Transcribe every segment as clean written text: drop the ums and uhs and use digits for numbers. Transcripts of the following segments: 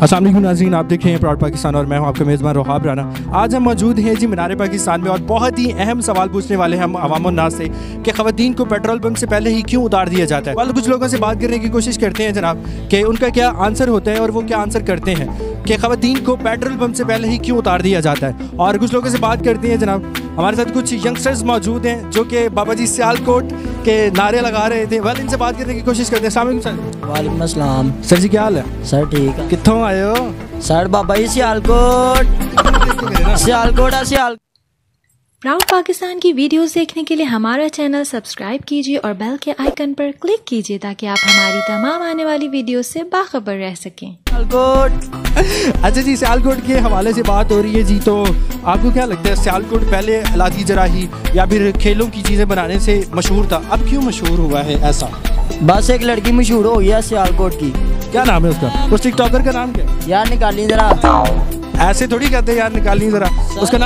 अस्सलाम वालेकुम नाज़रीन, आप देख रहे हैं प्राउड पाकिस्तान और मैं हूं आपका मेज़बान रोहाब राना। आज हम मौजूद हैं जी मीनार पाकिस्तान में और बहुत ही अहम सवाल पूछने वाले हैं हम अवामुन नास से कि ख़वातीन को पेट्रोल पंप से पहले ही क्यों उतार दिया जाता है। वाल कुछ लोगों से बात करने की कोशिश करते हैं जनाब कि उनका क्या आंसर होता है और वो क्या आंसर करते हैं कि ख़वातीन को पेट्रोल पंप से पहले ही क्यों उतार दिया जाता है। और कुछ लोगों से बात करते हैं जनाब, हमारे साथ कुछ यंगस्टर्स मौजूद हैं जो कि बाबा जी सियालकोट के नारे लगा रहे थे। वाल इनसे बात करने की कोशिश करते हैं। अस्सलाम वालेकुम सर। वालेकुम अस्सलाम। सर जी क्या हाल है? सर ठीक है। कित्थों आए हो? सर बाबा जी सियालकोट सियालकोट। प्राउड पाकिस्तान की वीडियोस देखने के लिए हमारा चैनल सब्सक्राइब कीजिए और बेल के आइकन पर क्लिक कीजिए ताकि आप हमारी तमाम आने वाली वीडियोस से बाखबर रह सकें। सियालकोट। अच्छा जी, सियालकोट के हवाले से बात हो रही है जी, तो आपको क्या लगता है सियालकोट पहले इलाजी जराही या फिर खेलों की चीज़ें बनाने से मशहूर था, अब क्यों मशहूर हुआ है ऐसा? बस एक लड़की मशहूर हो गई है सियालकोट की। क्या नाम है उसका? उस टिकटॉकर का नाम क्या है? यार निकाली जरा। ऐसे थोड़ी कहते हैं यार, निकालिए जरा उसका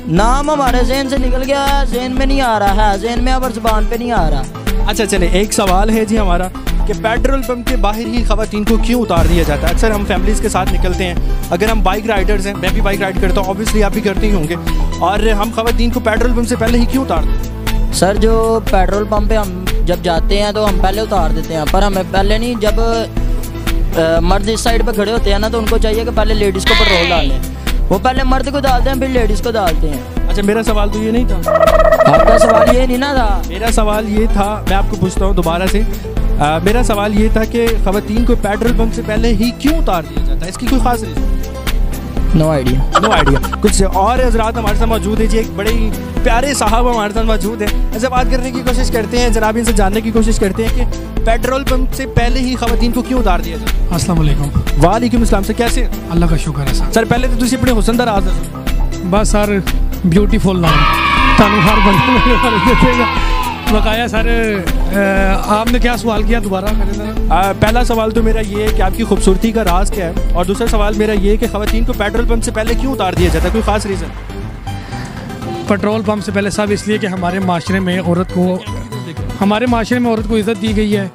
नाम हमारे ज़हन से निकल गया, ज़हन में नहीं आ रहा है, ज़हन में अब ज़बान पे नहीं आ रहा। अच्छा चले, एक सवाल है जी हमारा कि पेट्रोल पंप के बाहर ही ख़वातीन को क्यों उतार दिया जाता है? अक्सर हम फैमिलीज़ के साथ निकलते हैं, अगर हम बाइक राइडर्स हैं, मैं भी बाइक राइड करता हूँ, ऑब्वियसली आप भी करते ही होंगे, और हम ख़वातीन को पेट्रोल पंप से पहले ही क्यों उतार देते हैं? सर जो पेट्रोल पंप पे हम जब जाते हैं तो हम पहले उतार देते हैं, पर हमें पहले नहीं, जब मर्द इस साइड पे खड़े होते हैं ना तो उनको चाहिए कि पहले लेडीज़ को पेट्रोल डालें। वो पहले मर्द को डालते हैं फिर लेडीज़ को डालते हैं। अच्छा, मेरा सवाल तो ये नहीं था। आपका सवाल ये नहीं ना था। मेरा सवाल ये था, मैं आपको पूछता हूँ दोबारा से, मेरा सवाल ये था कि ख़वातीन को पेट्रोल पंप से पहले ही क्यों उतार दिया जाता है, इसकी कोई खास रीज़न? No idea. कुछ और हज़रात हमारे साथ मौजूद है जी, एक बड़े ही प्यारे साहब हमारे साथ मौजूद हैं। ऐसे बात करने की कोशिश करते हैं जनाब, इनसे जानने की कोशिश करते हैं कि पेट्रोल पंप से पहले ही ख़वातीन को क्यों उतार दिया जाता है। अस्सलाम वालेकुम। वालेकुम अस्सलाम। से कैसे? अल्लाह का शुक्र है सर। पहले तो तुम अपने हुस्न दा राज़ दसो। बस सर ब्यूटीफुल नाम तानू हर बंदा बकाया। सर आपने क्या सवाल किया, दोबारा करें जरा। पहला सवाल तो मेरा ये है कि आपकी खूबसूरती का राज क्या है, और दूसरा सवाल मेरा ये है कि ख़वातीन को पेट्रोल पंप से पहले क्यों उतार दिया जाता है, कोई ख़ास रीज़न? पेट्रोल पंप से पहले सब इसलिए कि हमारे माशरे में औरत को इज़्ज़त दी गई है।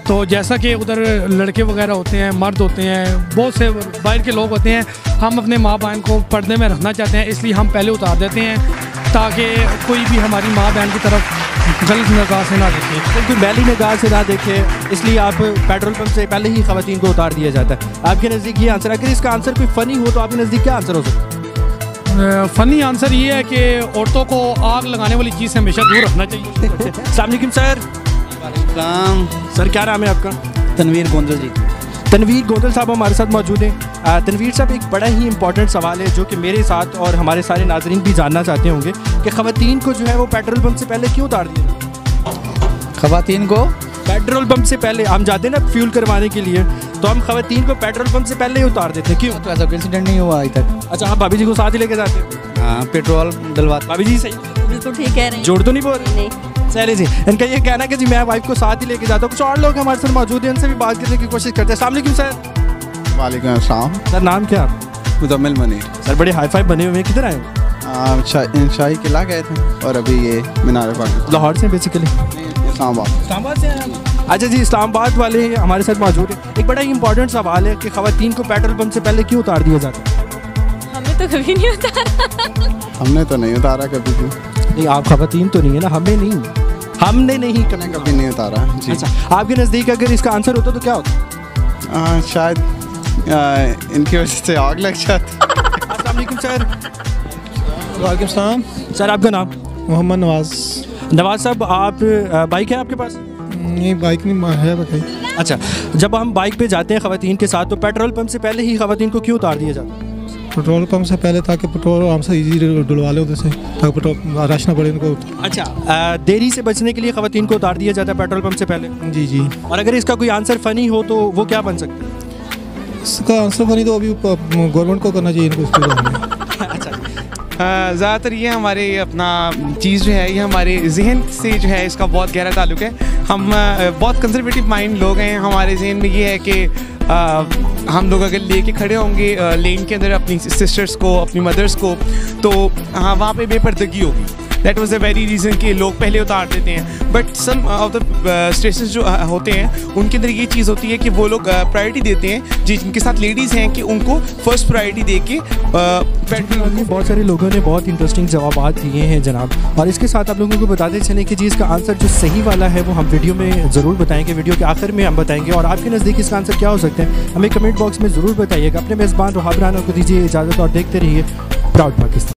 तो जैसा कि उधर लड़के वगैरह होते हैं, मर्द होते हैं, बहुत से बाहर के लोग होते हैं, हम अपने माँ बहन को पर्दे में रखना चाहते हैं, इसलिए हम पहले उतार देते हैं ताकि कोई भी हमारी माँ बहन की तरफ गलत निगाह से ना देखे, कोई मैली निगाह से ना देखे, इसलिए आप पेट्रोल पंप से पहले ही ख़वातीन को उतार दिया जाता है। आपके नज़दीक ये आंसर, अगर इसका आंसर कोई फ़नी हो तो आपके नज़दीक क्या आंसर हो सकता है? फ़नी आंसर ये है कि औरतों को आग लगाने वाली चीज़ से हमेशा दूर रखना चाहिए। अस्सलाम वालेकुम सर। सर क्या नाम है आपका? तनवीर गोंदल जी। तनवीर गोंदल साहब हमारे साथ मौजूद हैं। तनवीर साहब, एक बड़ा ही इंपॉर्टेंट सवाल है जो कि मेरे साथ और हमारे सारे नाज़रीन भी जानना चाहते होंगे कि ख़वातीन को जो है वो पेट्रोल पंप से पहले क्यों उतार दिया? ख़वातीन को पेट्रोल पंप से पहले हम जाते हैं ना फ्यूल करवाने के लिए, तो हम ख़वातीन को पेट्रोल पंप से पहले ही उतार देते हैं, क्यों? तो ऐसा कोई इंसिडेंट नहीं हुआ अभी तक। अच्छा, आप भाभी जी को साथ ही लेके जाते हैं? हाँ, पेट्रोल डलवाते। भाभी जी सही, बिल्कुल ठीक कह रहे हैं। जोड़ तो नहीं बोल रहे? चलिए जी, इनका ये कहना है कि जी मैं वाइफ को साथ ही लेके जाता हूँ। कुछ और लोग हमारे साथ मौजूद हैं, उनसे भी बात करने की कोशिश करते हैं। अस्सलाम वालेकुम सर। वालेकुम अस्सलाम। सर नाम क्या है? मुजम्मिल मनीर। सर बड़े हाई फाई बने हुए हैं, किधर आए? शाही किला गए थे और अभी ये मीनार पाकिस्तान। लाहौर से बेसिकली? इस्लामाबाद से हैं। अच्छा जी, इस्लामाबाद वाले हमारे साथ मौजूद हैं। एक बड़ा ही इंपॉर्टेंट सवाल है कि ख़वातीन को पेट्रोल पंप से पहले क्यों उतार दिया जाता है? हमने तो कभी नहीं उतारा। हमने तो नहीं उतारा कभी भी। नहीं, आप ख़वातीन तो नहीं है ना? हमने नहीं कभी नहीं उतारा जी। अच्छा, आपके नज़दीक अगर इसका आंसर होता तो क्या होता? शायद इनकी वजह से आग लग जाती। अस्सलाम वालेकुम सर। वालेकुम सलाम। सर आपका नाम? मोहम्मद नवाज। नवाज साहब, आप बाइक है आपके पास? नहीं, बाइक नहीं है, बताइए। अच्छा, जब हम बाइक पे जाते हैं ख़वातीन के साथ तो पेट्रोल पंप से पहले ही ख़वातीन को क्यों उतार दिया जाता है? पेट्रोल पंप से पहले ताकि पेट्रोल हमसे इजी डलवा ले उधर से, ताकि पेट्रोल रश ना पड़े उनको। अच्छा, देरी से बचने के लिए ख़वातीन को उतार दिया जाता है पेट्रोल पंप से पहले? जी। और अगर इसका कोई आंसर फ़नी हो तो वो क्या बन सकता है? इसका आंसर फ़नी तो अभी गवर्नमेंट को करना चाहिए इनको। अच्छा, ज़्यादातर ये हमारे अपना चीज़ जो है ये हमारे जहन से जो है इसका बहुत गहरा ताल्लुक़ है। हम बहुत कंजर्वेटिव माइंड लोग हैं। हमारे जहन में ये है कि हम लोग अगर लेके खड़े होंगे लेन के अंदर अपनी सिस्टर्स को, अपनी मदर्स को, तो हाँ वहाँ पे बेपर्दगी होगी। That was the very reason कि लोग पहले उतार देते हैं। But some of the station जो होते हैं उनके अंदर ये चीज़ होती है कि वो लोग प्रायोरिटी देते हैं जिनके साथ लेडीज़ हैं कि उनको फर्स्ट प्रायोरिटी दे के पेट्रोल। बहुत सारे लोगों ने बहुत इंटरेस्टिंग जवाब दिए हैं जनाब, और इसके साथ आप लोगों को बताते चलें कि जी इसका आंसर जो सही वाला है वो हम वीडियो में ज़रूर बताएंगे, वीडियो के आखिर में हम बताएंगे। और आपके नज़दीक इसका आंसर क्या हो सकता है हमें कमेंट बॉक्स में ज़रूर बताइएगा। अपने मेज़बान रोहाब राना को दीजिए इजाज़त और देखते रहिए प्राउड पाकिस्तान।